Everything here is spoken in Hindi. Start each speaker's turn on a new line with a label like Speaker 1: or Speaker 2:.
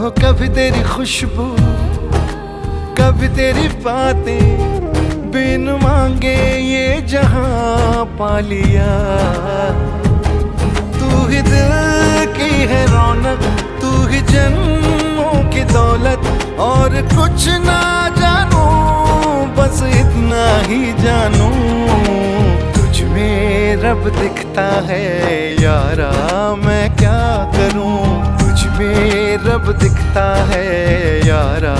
Speaker 1: हो कभी तेरी खुशबू, कभी तेरी बातें, बिन मांगे ये जहां पा लिया। तू ही दिल की है रौनक, तू ही जन्मों की दौलत, और कुछ ना जानू बस इतना ही जानू, तुझ में रब दिखता है यारा, मैं क्या करूं, तुझ में रब दिखता है यारा।